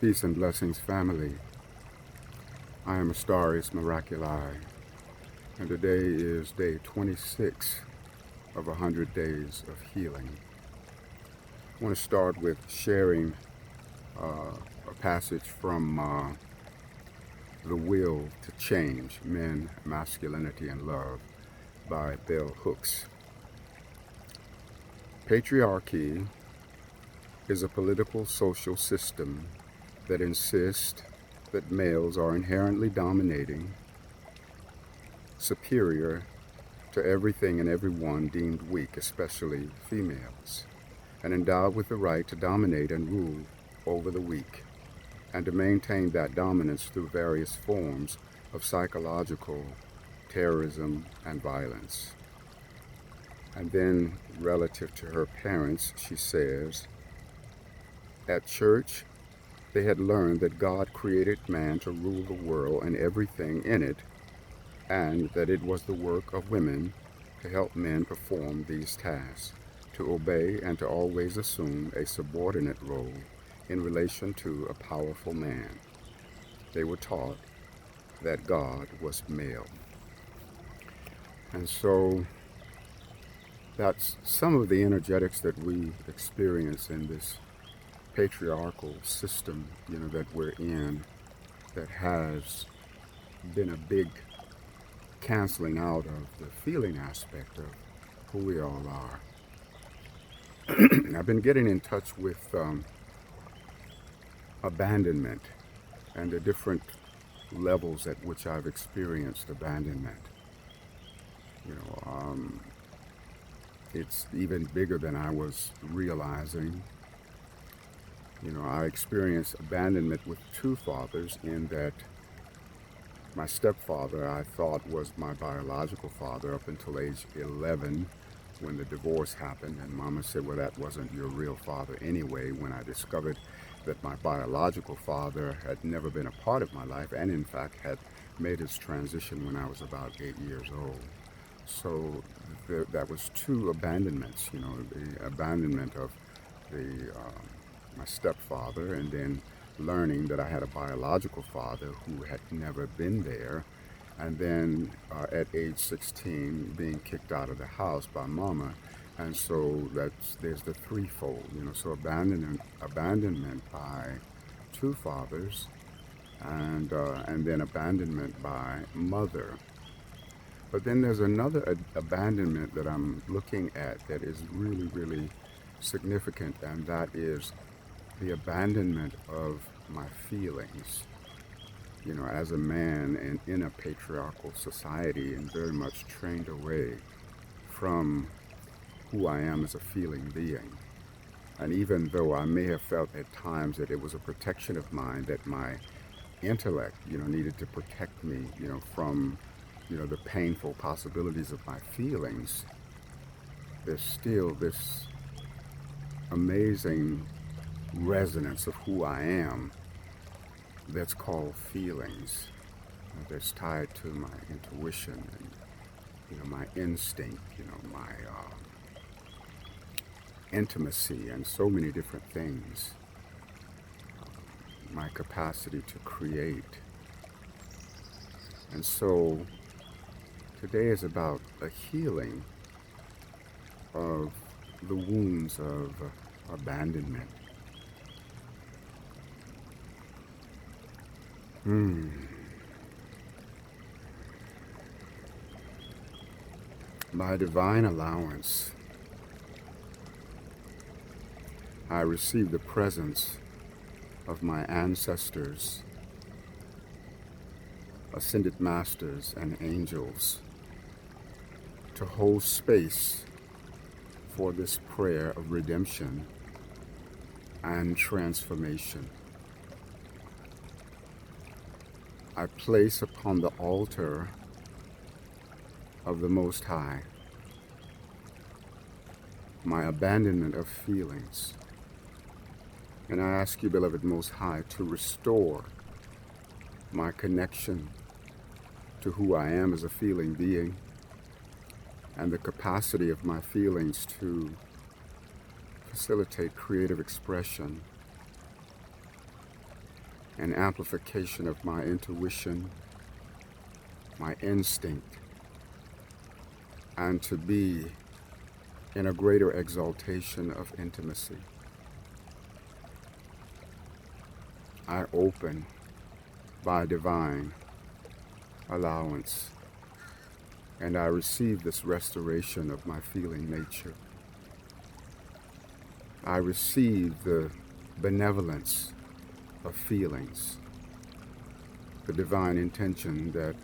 Peace and blessings, family. I am Astarius Miraculi, and today is day 26 of 100 days of healing. I want to start with sharing a passage from The Will to Change, Men, Masculinity, and Love by Bell Hooks. Patriarchy is a political social system that insists that males are inherently dominating, superior to everything and everyone deemed weak, especially females, and endowed with the right to dominate and rule over the weak, and to maintain that dominance through various forms of psychological terrorism and violence. And then, relative to her parents, she says, at church, they had learned that God created man to rule the world and everything in it, and that it was the work of women to help men perform these tasks, to obey and to always assume a subordinate role in relation to a powerful man. They were taught that God was male. And so that's some of the energetics that we experience in this patriarchal system, that we're in, that has been a big canceling out of the feeling aspect of who we all are. I've been getting in touch with abandonment and the different levels at which I've experienced abandonment. It's even bigger than I was realizing. I experienced abandonment with two fathers, in that my stepfather I thought was my biological father up until age 11 when the divorce happened, and Mama said, well, that wasn't your real father anyway, when I discovered that my biological father had never been a part of my life, and in fact had made his transition when I was about 8 years old. So that was two abandonments, the abandonment of my stepfather, and then learning that I had a biological father who had never been there, and then at age 16 being kicked out of the house by Mama. And so there's the threefold, so abandonment by two fathers, and then abandonment by mother. But then there's another abandonment that I'm looking at that is really, really significant, and that is the abandonment of my feelings. As a man and in a patriarchal society, and very much trained away from who I am as a feeling being. And even though I may have felt at times that it was a protection of mine, that my intellect, needed to protect me, from, the painful possibilities of my feelings, there's still this amazing resonance of who I am that's called feelings, that's tied to my intuition and my instinct, my intimacy, and so many different things, my capacity to create. And so today is about a healing of the wounds of abandonment. By divine allowance, I receive the presence of my ancestors, ascended masters, and angels to hold space for this prayer of redemption and transformation. I place upon the altar of the Most High my abandonment of feelings. And I ask you, beloved Most High, to restore my connection to who I am as a feeling being, and the capacity of my feelings to facilitate creative expression an amplification of my intuition, my instinct, and to be in a greater exaltation of intimacy. I open by divine allowance, and I receive this restoration of my feeling nature. I receive the benevolence of feelings, the divine intention that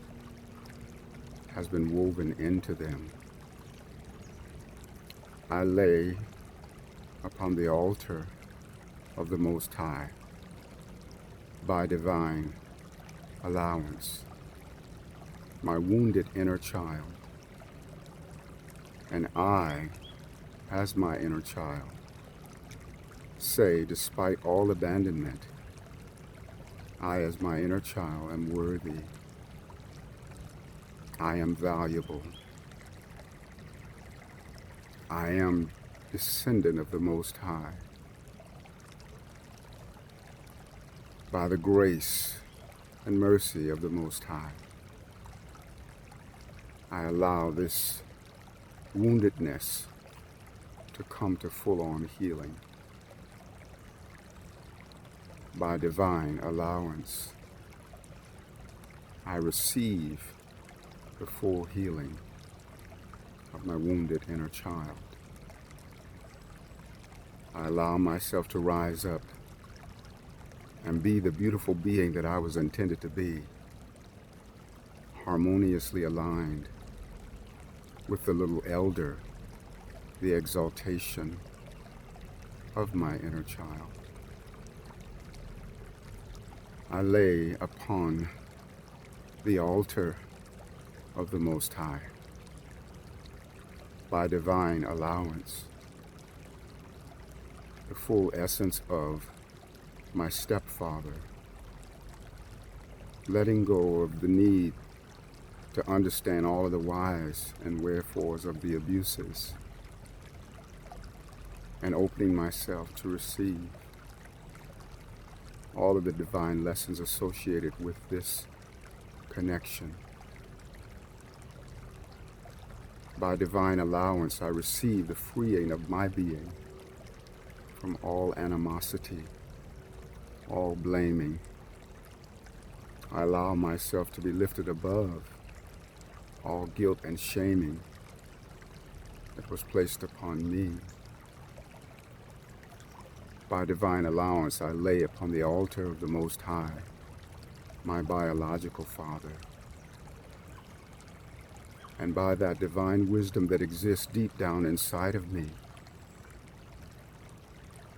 has been woven into them. I lay upon the altar of the Most High by divine allowance my wounded inner child, and I, as my inner child, say, despite all abandonment, I, as my inner child, am worthy. I am valuable. I am descendant of the Most High. By the grace and mercy of the Most High, I allow this woundedness to come to full-on healing. By divine allowance, I receive the full healing of my wounded inner child. I allow myself to rise up and be the beautiful being that I was intended to be, harmoniously aligned with the little elder, the exaltation of my inner child. I lay upon the altar of the Most High, by divine allowance, the full essence of my stepfather, letting go of the need to understand all of the whys and wherefores of the abuses, and opening myself to receive all of the divine lessons associated with this connection. By divine allowance, I receive the freeing of my being from all animosity, all blaming. I allow myself to be lifted above all guilt and shaming that was placed upon me. By divine allowance, I lay upon the altar of the Most High my biological father. And by that divine wisdom that exists deep down inside of me,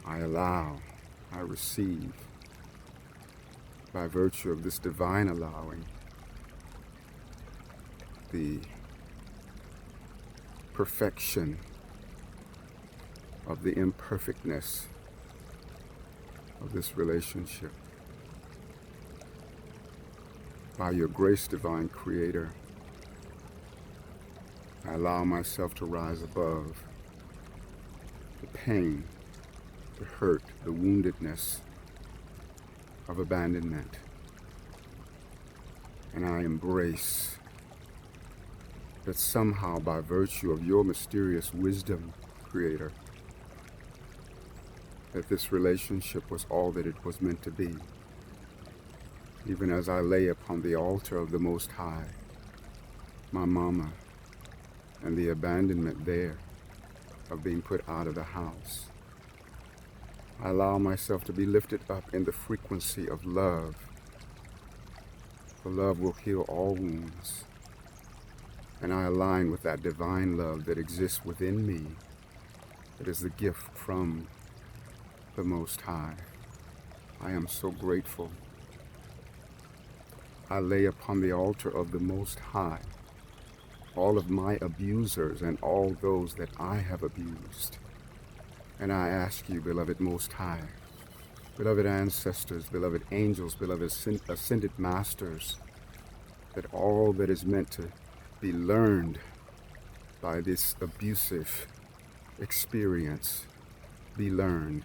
I allow, I receive, by virtue of this divine allowing, the perfection of the imperfectness of this relationship. By your grace, divine Creator, I allow myself to rise above the pain, the hurt, the woundedness of abandonment. And I embrace that somehow, by virtue of your mysterious wisdom, Creator, that this relationship was all that it was meant to be. Even as I lay upon the altar of the Most High, my mama, and the abandonment there of being put out of the house, I allow myself to be lifted up in the frequency of love. For love will heal all wounds. And I align with that divine love that exists within me. It is the gift from the Most High. I am so grateful. I lay upon the altar of the Most High all of my abusers and all those that I have abused. And I ask you, beloved Most High, beloved ancestors, beloved angels, beloved ascended masters, that all that is meant to be learned by this abusive experience be learned,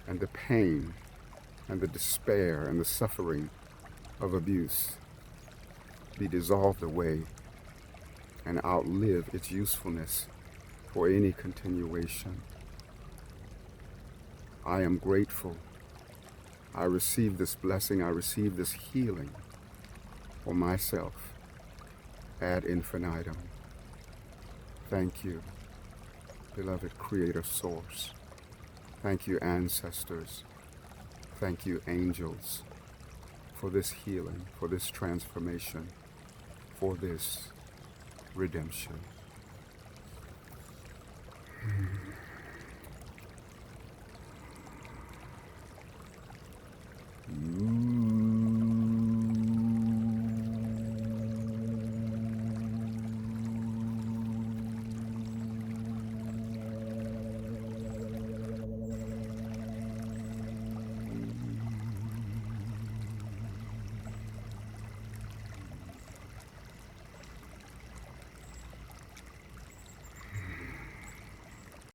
and the pain and the despair and the suffering of abuse be dissolved away and outlive its usefulness for any continuation. I am grateful. I receive this blessing, I receive this healing for myself ad infinitum. Thank you, beloved Creator Source. Thank you, ancestors. Thank you, angels, for this healing, for this transformation, for this redemption.